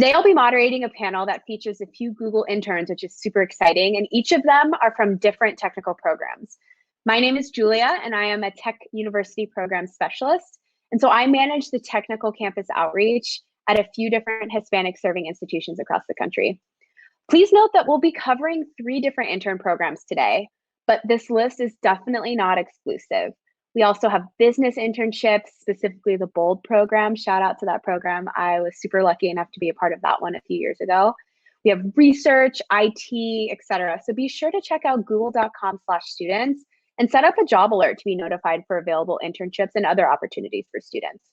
Today, I'll be moderating a panel that features a few Google Interns, which is super exciting, and each of them are from different technical programs. My name is Julia, and I am a Tech University Program Specialist, and so I manage the technical campus outreach at a few different Hispanic serving institutions across the country. Please note that we'll be covering 3 different intern programs today, but this list is definitely not exclusive. We also have business internships, specifically the BOLD program. Shout out to that program. I was super lucky enough to be a part of that one a few years ago. We have research, IT, etc. So be sure to check out google.com/students and set up a job alert to be notified for available internships and other opportunities for students.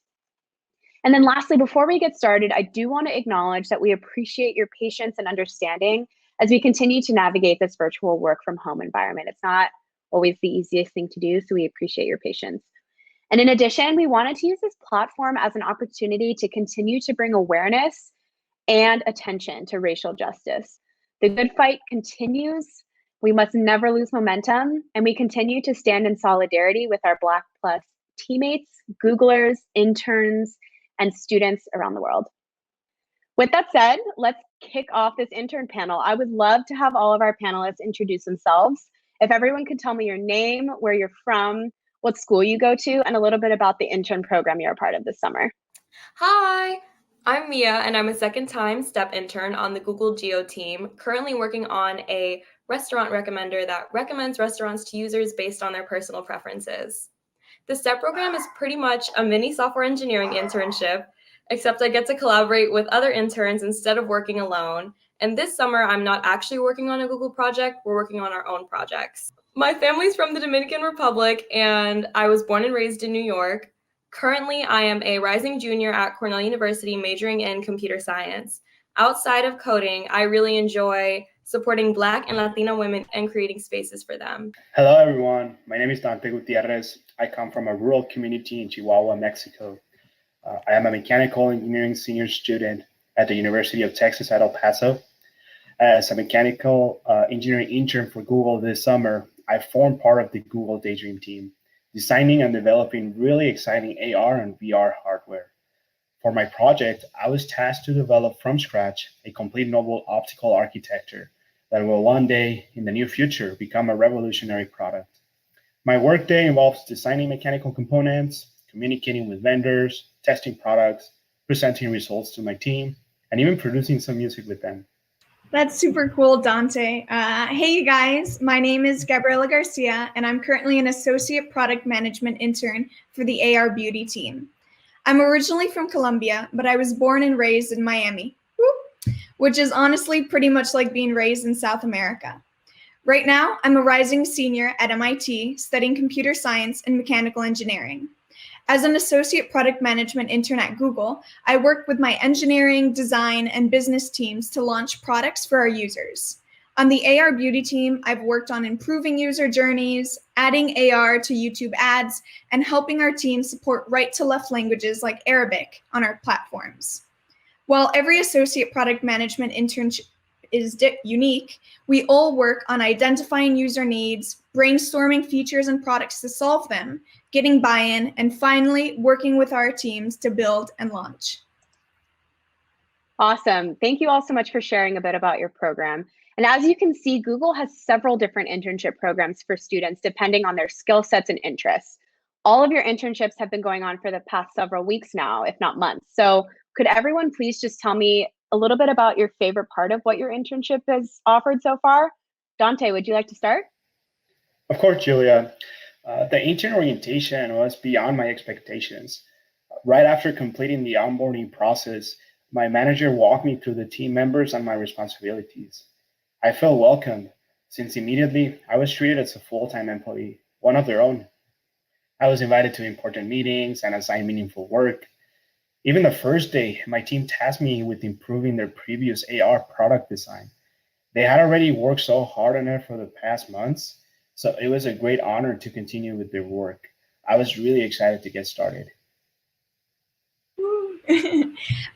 And then lastly, before we get started, I do want to acknowledge that we appreciate your patience and understanding as we continue to navigate this virtual work from home environment. It's not always the easiest thing to do, so we appreciate your patience. And in addition, we wanted to use this platform as an opportunity to continue to bring awareness and attention to racial justice. The good fight continues. We must never lose momentum, and we continue to stand in solidarity with our Black Plus teammates, Googlers, interns, and students around the world. With that said, let's kick off this intern panel. I would love to have all of our panelists introduce themselves. If everyone could tell me your name, where you're from, what school you go to, and a little bit about the intern program you're a part of this summer. Hi, I'm Mia, and I'm a second-time STEP intern on the Google Geo team, currently working on a restaurant recommender that recommends restaurants to users based on their personal preferences. The STEP program is pretty much a mini software engineering internship, except I get to collaborate with other interns instead of working alone. And this summer, I'm not actually working on a Google project, we're working on our own projects. My family's from the Dominican Republic, and I was born and raised in New York. Currently, I am a rising junior at Cornell University majoring in computer science. Outside of coding, I really enjoy supporting Black and Latina women and creating spaces for them. Hello, everyone. My name is Dante Gutierrez. I come from a rural community in Chihuahua, Mexico. I am a mechanical engineering senior student at the University of Texas at El Paso. As a mechanical engineering intern for Google this summer, I formed part of the Google Daydream team, designing and developing really exciting AR and VR hardware. For my project, I was tasked to develop from scratch a complete novel optical architecture that will one day, in the near future, become a revolutionary product. My workday involves designing mechanical components, communicating with vendors, testing products, presenting results to my team, and even producing some music with them. That's super cool, Dante. Hey, you guys. My name is Gabriela Garcia, and I'm currently an associate product management intern for the AR Beauty team. I'm originally from Colombia, but I was born and raised in Miami, which is honestly pretty much like being raised in South America. Right now, I'm a rising senior at MIT studying computer science and mechanical engineering. As an associate product management intern at Google, I work with my engineering, design, and business teams to launch products for our users. On the AR Beauty team, I've worked on improving user journeys, adding AR to YouTube ads, and helping our team support right-to-left languages like Arabic on our platforms. While every associate product management internship is unique, we all work on identifying user needs, brainstorming features and products to solve them, getting buy-in, and finally working with our teams to build and launch. Awesome. Thank you all so much for sharing a bit about your program. And as you can see, Google has several different internship programs for students depending on their skill sets and interests. All of your internships have been going on for the past several weeks now, if not months. So could everyone please just tell me a little bit about your favorite part of what your internship has offered so far? Dante, would you like to start? Of course, Julia. The intern orientation was beyond my expectations. Right after completing the onboarding process, my manager walked me through the team members and my responsibilities. I felt welcomed since immediately I was treated as a full-time employee, one of their own. I was invited to important meetings and assigned meaningful work. Even the first day, my team tasked me with improving their previous AR product design. They had already worked so hard on it for the past months, so it was a great honor to continue with their work. I was really excited to get started.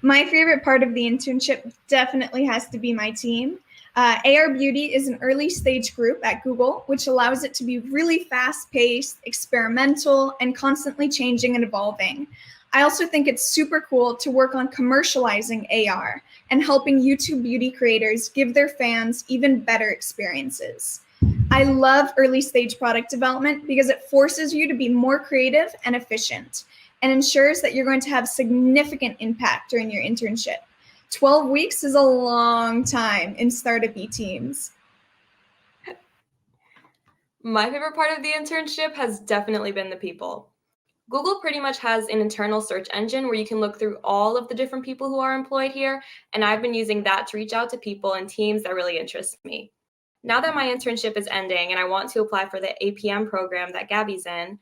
My favorite part of the internship definitely has to be my team. AR Beauty is an early stage group at Google, which allows it to be really fast-paced, experimental, and constantly changing and evolving. I also think it's super cool to work on commercializing AR and helping YouTube beauty creators give their fans even better experiences. I love early stage product development because it forces you to be more creative and efficient and ensures that you're going to have significant impact during your internship. 12 weeks is a long time in startup-y teams. My favorite part of the internship has definitely been the people. Google pretty much has an internal search engine where you can look through all of the different people who are employed here, and I've been using that to reach out to people and teams that really interest me. Now that my internship is ending and I want to apply for the APM program that Gabby's in,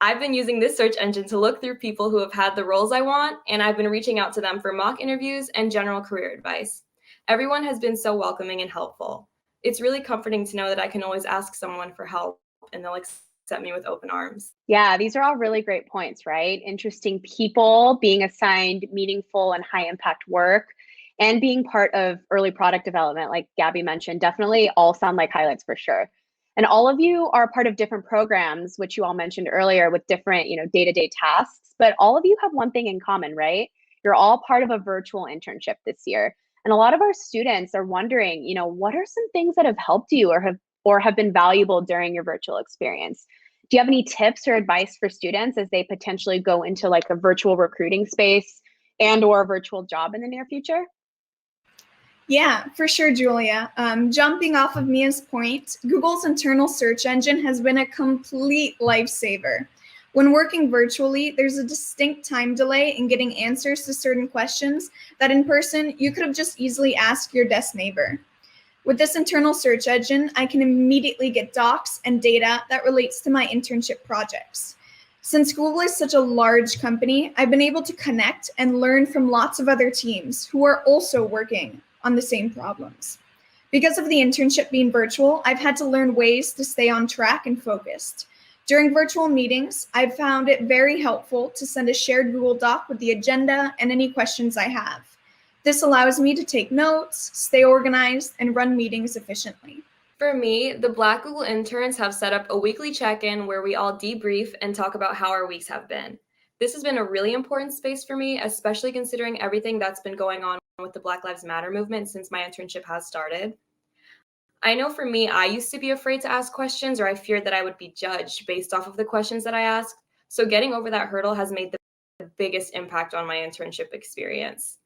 I've been using this search engine to look through people who have had the roles I want, and I've been reaching out to them for mock interviews and general career advice. Everyone has been so welcoming and helpful. It's really comforting to know that I can always ask someone for help and they'll accept me with open arms. Yeah, these are all really great points, right? Interesting people, being assigned meaningful and high impact work, and being part of early product development, like Gabby mentioned, definitely all sound like highlights for sure. And all of you are part of different programs, which you all mentioned earlier, with different, day-to-day tasks. But all of you have one thing in common, right? You're all part of a virtual internship this year. And a lot of our students are wondering, what are some things that have helped you or have been valuable during your virtual experience? Do you have any tips or advice for students as they potentially go into like a virtual recruiting space and or a virtual job in the near future? Yeah, for sure, Julia. Jumping off of Mia's point, Google's internal search engine has been a complete lifesaver. When working virtually, there's a distinct time delay in getting answers to certain questions that in person you could have just easily asked your desk neighbor. With this internal search engine, I can immediately get docs and data that relates to my internship projects. Since Google is such a large company, I've been able to connect and learn from lots of other teams who are also working on the same problems. Because of the internship being virtual, I've had to learn ways to stay on track and focused. During virtual meetings, I've found it very helpful to send a shared Google Doc with the agenda and any questions I have. This allows me to take notes, stay organized, and run meetings efficiently. For me, the Black Google Interns have set up a weekly check-in where we all debrief and talk about how our weeks have been. This has been a really important space for me, especially considering everything that's been going on with the Black Lives Matter movement since my internship has started. I know for me, I used to be afraid to ask questions, or I feared that I would be judged based off of the questions that I asked. So getting over that hurdle has made the biggest impact on my internship experience.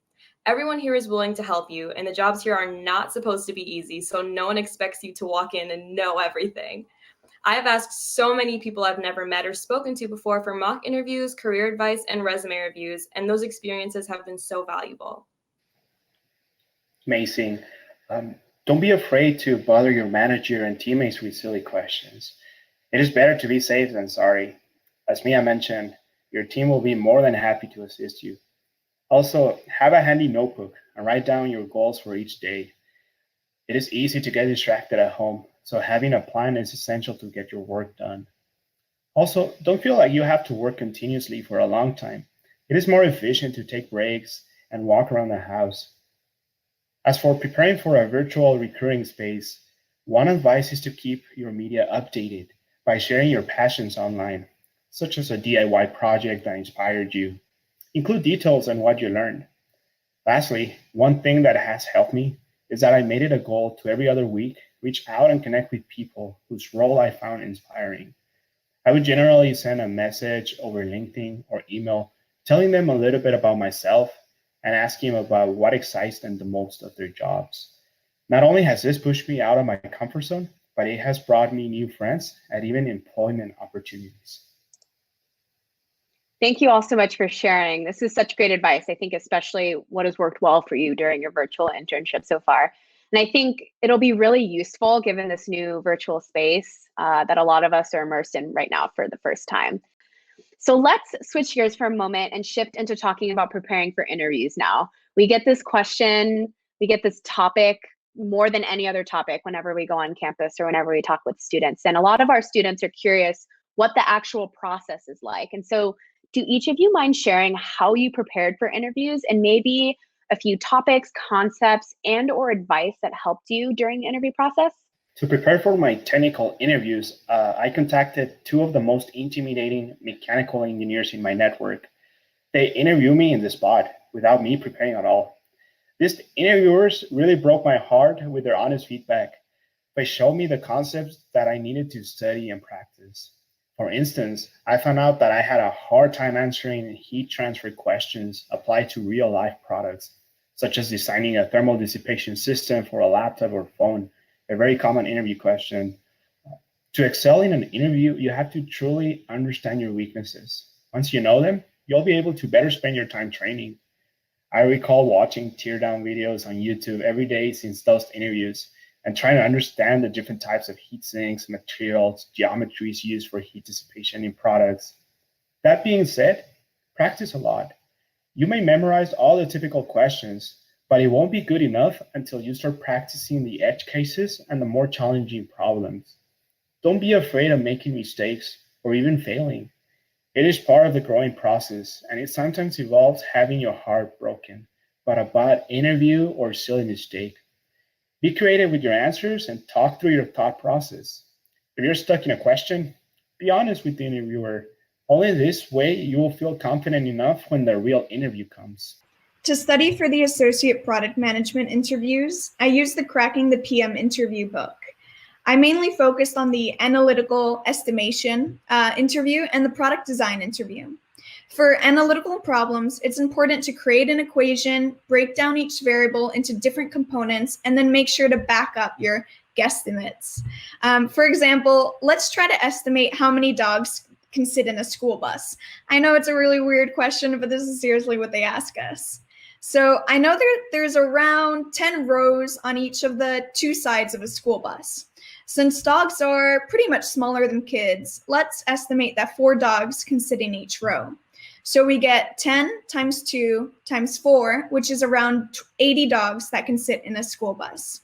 Everyone here is willing to help you, and the jobs here are not supposed to be easy, so no one expects you to walk in and know everything. I have asked so many people I've never met or spoken to before for mock interviews, career advice, and resume reviews, and those experiences have been so valuable. Amazing. Don't be afraid to bother your manager and teammates with silly questions. It is better to be safe than sorry. As Mia mentioned, your team will be more than happy to assist you. Also, have a handy notebook and write down your goals for each day. It is easy to get distracted at home, so having a plan is essential to get your work done. Also, don't feel like you have to work continuously for a long time. It is more efficient to take breaks and walk around the house. As for preparing for a virtual recurring space, one advice is to keep your media updated by sharing your passions online, such as a DIY project that inspired you. Include details on what you learned. Lastly, one thing that has helped me is that I made it a goal to every other week reach out and connect with people whose role I found inspiring. I would generally send a message over LinkedIn or email telling them a little bit about myself and asking about what excites them the most of their jobs. Not only has this pushed me out of my comfort zone, but it has brought me new friends and even employment opportunities. Thank you all so much for sharing. This is such great advice. I think especially what has worked well for you during your virtual internship so far. And I think it'll be really useful given this new virtual space that a lot of us are immersed in right now for the first time. So let's switch gears for a moment and shift into talking about preparing for interviews now. We get this question, we get this topic more than any other topic whenever we go on campus or whenever we talk with students. And a lot of our students are curious what the actual process is like. And so do each of you mind sharing how you prepared for interviews and maybe a few topics, concepts, and or advice that helped you during the interview process? To prepare for my technical interviews, I contacted two of the most intimidating mechanical engineers in my network. They interview me in the spot without me preparing at all. These interviewers really broke my heart with their honest feedback. They showed me the concepts that I needed to study and practice. For instance, I found out that I had a hard time answering heat transfer questions applied to real life products, such as designing a thermal dissipation system for a laptop or phone, a very common interview question. To excel in an interview, you have to truly understand your weaknesses. Once you know them, you'll be able to better spend your time training. I recall watching teardown videos on YouTube every day since those interviews and trying to understand the different types of heat sinks, materials, geometries used for heat dissipation in products. That being said, practice a lot. You may memorize all the typical questions, but it won't be good enough until you start practicing the edge cases and the more challenging problems. Don't be afraid of making mistakes or even failing. It is part of the growing process, and it sometimes involves having your heart broken by a bad interview or silly mistake. Be creative with your answers and talk through your thought process. If you're stuck in a question, be honest with the interviewer. Only this way you will feel confident enough when the real interview comes. To study for the associate product management interviews, I used the Cracking the PM interview book. I mainly focused on the analytical estimation interview and the product design interview. For analytical problems, it's important to create an equation, break down each variable into different components, and then make sure to back up your guesstimates. For example, let's try to estimate how many dogs can sit in a school bus. I know it's a really weird question, but this is seriously what they ask us. So I know there's around 10 rows on each of the two sides of a school bus. Since dogs are pretty much smaller than kids, let's estimate that 4 dogs can sit in each row. So we get 10 times 2 times 4, which is around 80 dogs that can sit in a school bus.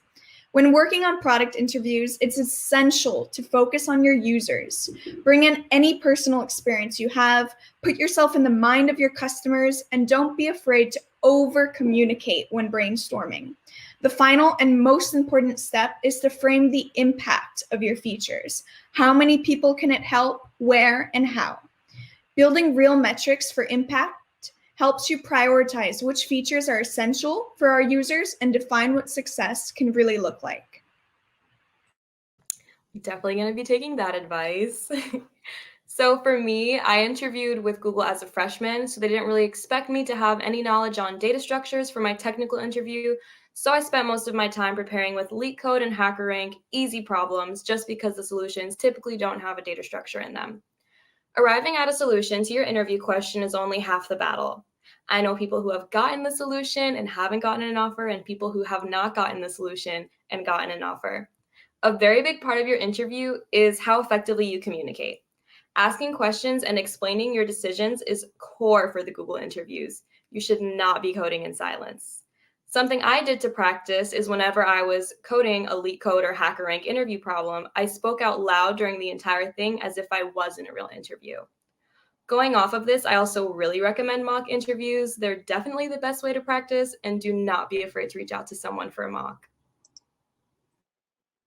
When working on product interviews, it's essential to focus on your users. Bring in any personal experience you have, put yourself in the mind of your customers, and don't be afraid to over-communicate when brainstorming. The final and most important step is to frame the impact of your features. How many people can it help, where, and how? Building real metrics for impact helps you prioritize which features are essential for our users and define what success can really look like. Definitely going to be taking that advice. So for me, I interviewed with Google as a freshman, so they didn't really expect me to have any knowledge on data structures for my technical interview. So I spent most of my time preparing with LeetCode and HackerRank easy problems just because the solutions typically don't have a data structure in them. Arriving at a solution to your interview question is only half the battle. I know people who have gotten the solution and haven't gotten an offer, and people who have not gotten the solution and gotten an offer. A very big part of your interview is how effectively you communicate. Asking questions and explaining your decisions is core for the Google interviews. You should not be coding in silence. Something I did to practice is whenever I was coding a LeetCode or HackerRank interview problem, I spoke out loud during the entire thing as if I was in a real interview. Going off of this, I also really recommend mock interviews. They're definitely the best way to practice, and do not be afraid to reach out to someone for a mock.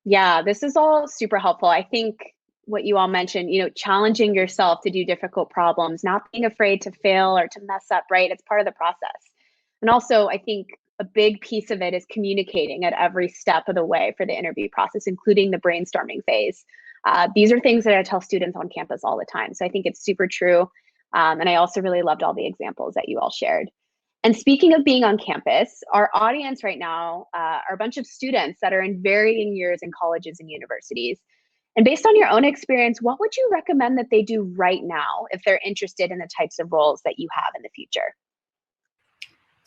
Yeah, this is all super helpful. I think what you all mentioned, challenging yourself to do difficult problems, not being afraid to fail or to mess up, right? It's part of the process. And also, I think a big piece of it is communicating at every step of the way for the interview process, including the brainstorming phase. These are things that I tell students on campus all the time. So I think it's super true. And I also really loved all the examples that you all shared. And speaking of being on campus, our audience right now are a bunch of students that are in varying years in colleges and universities. And based on your own experience, what would you recommend that they do right now if they're interested in the types of roles that you have in the future?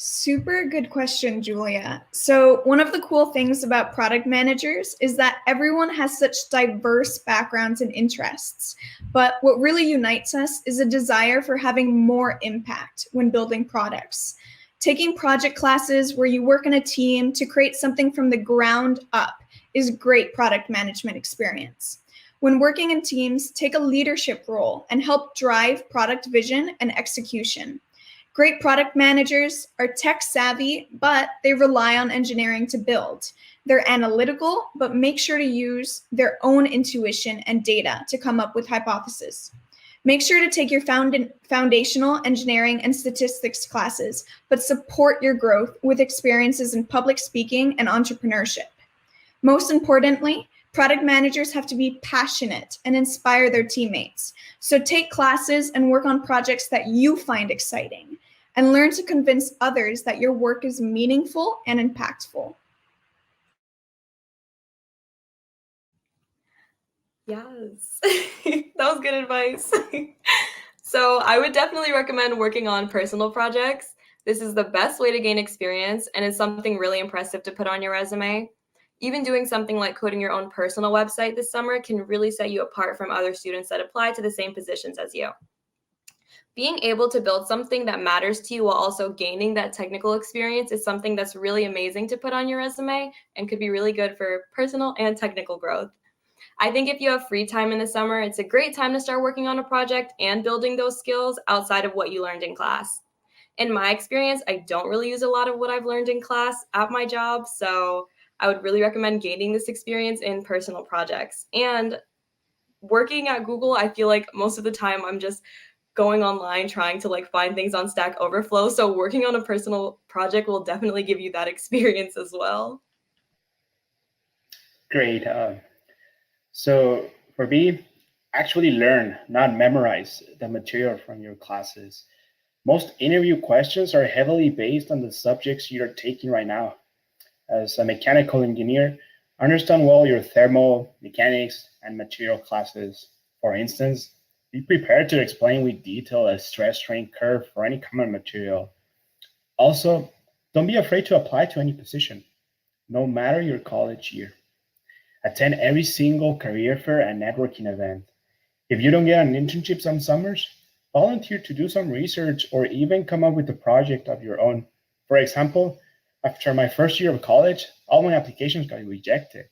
Super good question, Julia. So one of the cool things about product managers is that everyone has such diverse backgrounds and interests. But what really unites us is a desire for having more impact when building products. Taking project classes where you work in a team to create something from the ground up is great product management experience. When working in teams, take a leadership role and help drive product vision and execution. Great product managers are tech savvy, but they rely on engineering to build. They're analytical, but make sure to use their own intuition and data to come up with hypotheses. Make sure to take your foundational engineering and statistics classes, but support your growth with experiences in public speaking and entrepreneurship. Most importantly, product managers have to be passionate and inspire their teammates. So take classes and work on projects that you find exciting, and learn to convince others that your work is meaningful and impactful. Yes, that was good advice. So I would definitely recommend working on personal projects. This is the best way to gain experience and is something really impressive to put on your resume. Even doing something like coding your own personal website this summer can really set you apart from other students that apply to the same positions as you. Being able to build something that matters to you while also gaining that technical experience is something that's really amazing to put on your resume and could be really good for personal and technical growth. I think if you have free time in the summer, it's a great time to start working on a project and building those skills outside of what you learned in class. In my experience, I don't really use a lot of what I've learned in class at my job, so I would really recommend gaining this experience in personal projects. And working at Google, I feel like most of the time I'm just going online trying to like find things on Stack Overflow. So working on a personal project will definitely give you that experience as well. Great. So for me, actually learn, not memorize the material from your classes. Most interview questions are heavily based on the subjects you're taking right now. As a mechanical engineer, understand well your thermal, mechanics, and material classes. For instance, be prepared to explain with detail a stress strain curve for any common material. Also, don't be afraid to apply to any position, no matter your college year. Attend every single career fair and networking event. If you don't get an internship some summers, volunteer to do some research or even come up with a project of your own. For example, after my first year of college, all my applications got rejected.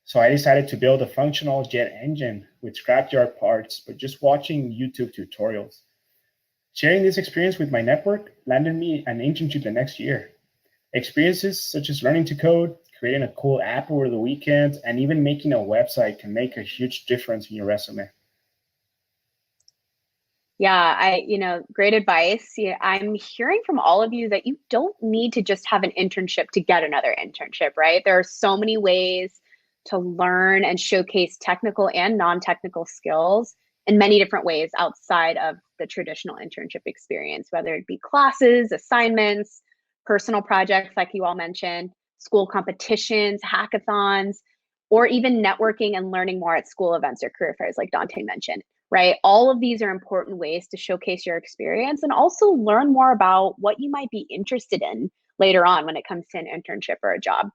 So I decided to build a functional jet engine with scrapyard parts, but just watching YouTube tutorials. Sharing this experience with my network landed me an internship the next year. Experiences such as learning to code, creating a cool app over the weekend, and even making a website can make a huge difference in your resume. Yeah, great advice. Yeah, I'm hearing from all of you that you don't need to just have an internship to get another internship, right? There are so many ways to learn and showcase technical and non-technical skills in many different ways outside of the traditional internship experience, whether it be classes, assignments, personal projects like you all mentioned, school competitions, hackathons, or even networking and learning more at school events or career fairs like Dante mentioned, right? All of these are important ways to showcase your experience and also learn more about what you might be interested in later on when it comes to an internship or a job.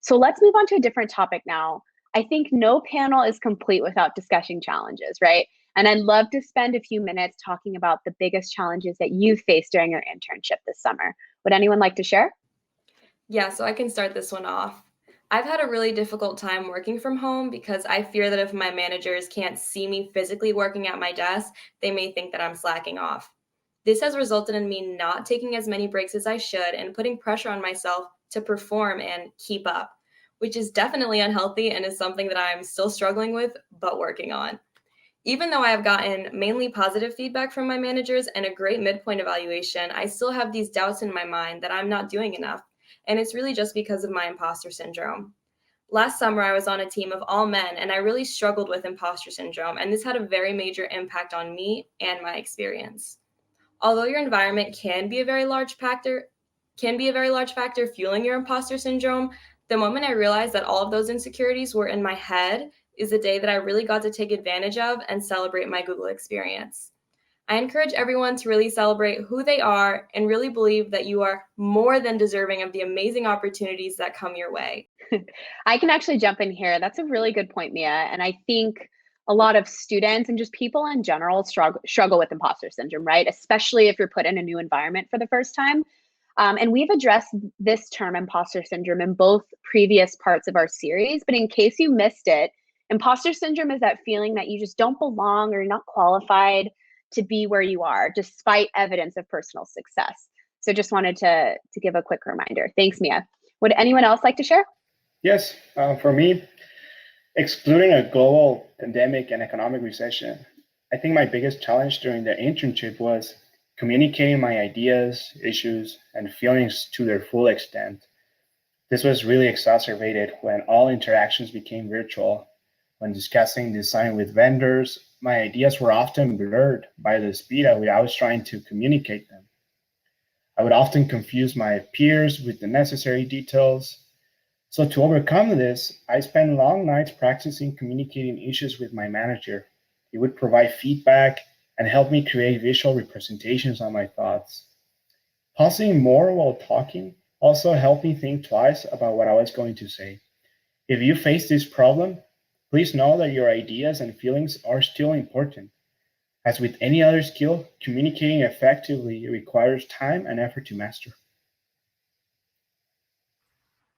So let's move on to a different topic now. I think no panel is complete without discussing challenges, right? And I'd love to spend a few minutes talking about the biggest challenges that you faced during your internship this summer. Would anyone like to share? Yeah, so I can start this one off. I've had a really difficult time working from home because I fear that if my managers can't see me physically working at my desk, they may think that I'm slacking off. This has resulted in me not taking as many breaks as I should and putting pressure on myself to perform and keep up, which is definitely unhealthy and is something that I'm still struggling with, but working on. Even though I have gotten mainly positive feedback from my managers and a great midpoint evaluation, I still have these doubts in my mind that I'm not doing enough. And it's really just because of my imposter syndrome. Last summer, I was on a team of all men, and I really struggled with imposter syndrome, and this had a very major impact on me and my experience. Although your environment can be a very large factor fueling your imposter syndrome, the moment I realized that all of those insecurities were in my head is the day that I really got to take advantage of and celebrate my Google experience. I encourage everyone to really celebrate who they are and really believe that you are more than deserving of the amazing opportunities that come your way. I can actually jump in here. That's a really good point, Mia. And I think a lot of students and just people in general struggle with imposter syndrome, right? Especially if you're put in a new environment for the first time. And we've addressed this term, imposter syndrome, in both previous parts of our series. But in case you missed it, imposter syndrome is that feeling that you just don't belong or you're not qualified to be where you are, despite evidence of personal success. So just wanted to give a quick reminder. Thanks, Mia. Would anyone else like to share? Yes, for me, excluding a global pandemic and economic recession, I think my biggest challenge during the internship was communicating my ideas, issues, and feelings to their full extent. This was really exacerbated when all interactions became virtual. When discussing design with vendors, my ideas were often blurred by the speed at which I was trying to communicate them. I would often confuse my peers with the necessary details. So to overcome this, I spent long nights practicing communicating issues with my manager. He would provide feedback and help me create visual representations on my thoughts. Pausing more while talking also helped me think twice about what I was going to say. If you face this problem, please know that your ideas and feelings are still important. As with any other skill, communicating effectively requires time and effort to master.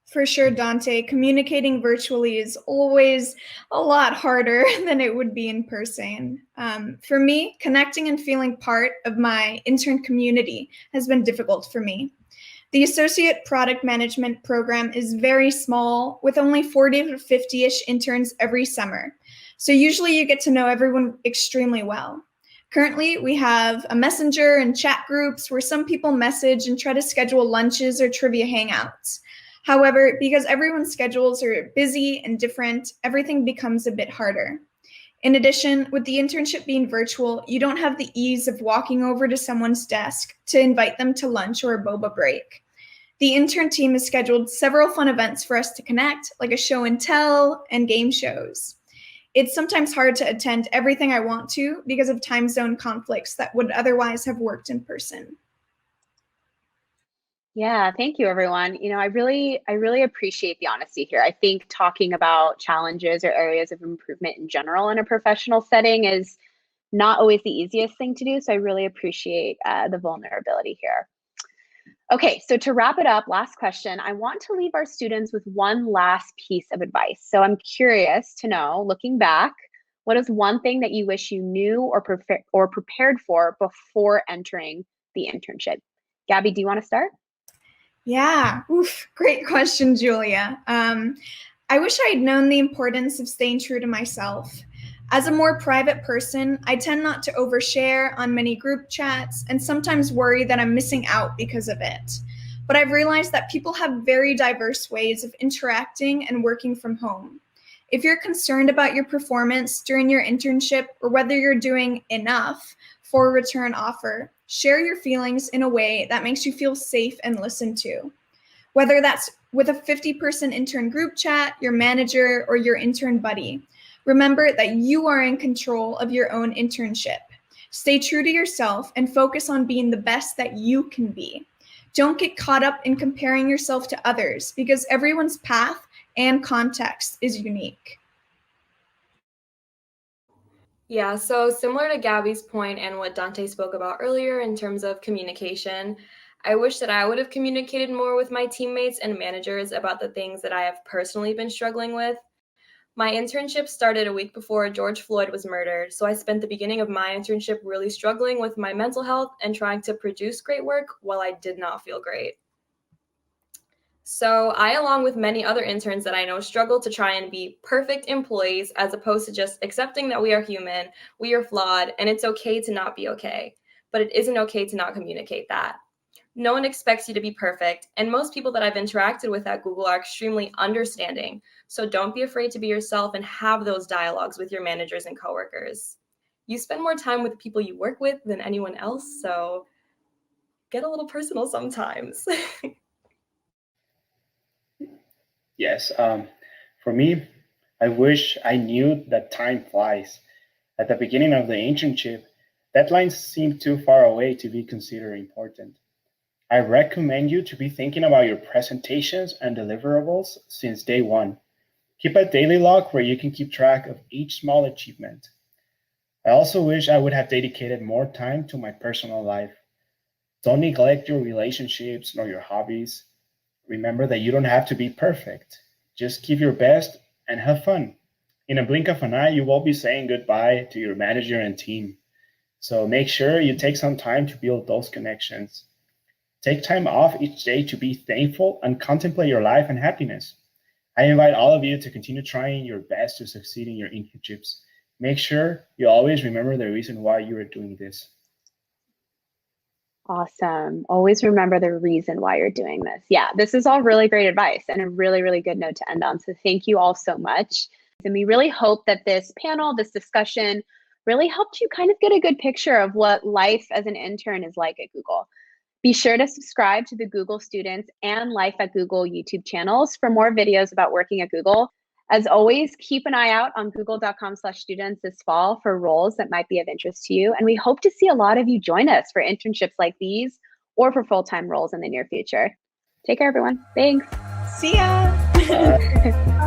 For sure, Dante, communicating virtually is always a lot harder than it would be in person. For me, connecting and feeling part of my intern community has been difficult for me. The Associate Product Management program is very small, with only 40 to 50-ish interns every summer. So usually you get to know everyone extremely well. Currently, we have a messenger and chat groups where some people message and try to schedule lunches or trivia hangouts. However, because everyone's schedules are busy and different, everything becomes a bit harder. In addition, with the internship being virtual, you don't have the ease of walking over to someone's desk to invite them to lunch or a boba break. The intern team has scheduled several fun events for us to connect, like a show and tell and game shows. It's sometimes hard to attend everything I want to because of time zone conflicts that would otherwise have worked in person. Yeah, thank you, everyone. I really appreciate the honesty here. I think talking about challenges or areas of improvement in general in a professional setting is not always the easiest thing to do. So I really appreciate the vulnerability here. Okay, so to wrap it up, last question, I want to leave our students with one last piece of advice. So I'm curious to know, looking back, what is one thing that you wish you knew or prepared for before entering the internship? Gabby, do you want to start? Yeah, great question, Julia. I wish I'd known the importance of staying true to myself. As a more private person, I tend not to overshare on many group chats and sometimes worry that I'm missing out because of it. But I've realized that people have very diverse ways of interacting and working from home. If you're concerned about your performance during your internship or whether you're doing enough for a return offer, share your feelings in a way that makes you feel safe and listened to. Whether that's with a 50-person intern group chat, your manager, or your intern buddy, remember that you are in control of your own internship. Stay true to yourself and focus on being the best that you can be. Don't get caught up in comparing yourself to others because everyone's path and context is unique. Yeah, so similar to Gabby's point and what Dante spoke about earlier in terms of communication, I wish that I would have communicated more with my teammates and managers about the things that I have personally been struggling with. My internship started a week before George Floyd was murdered, so I spent the beginning of my internship really struggling with my mental health and trying to produce great work while I did not feel great. So I, along with many other interns that I know, struggle to try and be perfect employees as opposed to just accepting that we are human, we are flawed, and it's okay to not be okay. But it isn't okay to not communicate that. No one expects you to be perfect, and most people that I've interacted with at Google are extremely understanding. So don't be afraid to be yourself and have those dialogues with your managers and coworkers. You spend more time with the people you work with than anyone else, so get a little personal sometimes. Yes, for me, I wish I knew that time flies. At the beginning of the internship, deadlines seem too far away to be considered important. I recommend you to be thinking about your presentations and deliverables since day one. Keep a daily log where you can keep track of each small achievement. I also wish I would have dedicated more time to my personal life. Don't neglect your relationships nor your hobbies. Remember that you don't have to be perfect. Just give your best and have fun. In a blink of an eye, you will be saying goodbye to your manager and team. So make sure you take some time to build those connections. Take time off each day to be thankful and contemplate your life and happiness. I invite all of you to continue trying your best to succeed in your internships. Make sure you always remember the reason why you are doing this. Awesome. Always remember the reason why you're doing this. Yeah, this is all really great advice and a really, really good note to end on. So thank you all so much. And we really hope that this panel, this discussion, really helped you kind of get a good picture of what life as an intern is like at Google. Be sure to subscribe to the Google Students and Life at Google YouTube channels for more videos about working at Google. As always, keep an eye out on google.com/students this fall for roles that might be of interest to you. And we hope to see a lot of you join us for internships like these or for full-time roles in the near future. Take care, everyone. Thanks. See ya.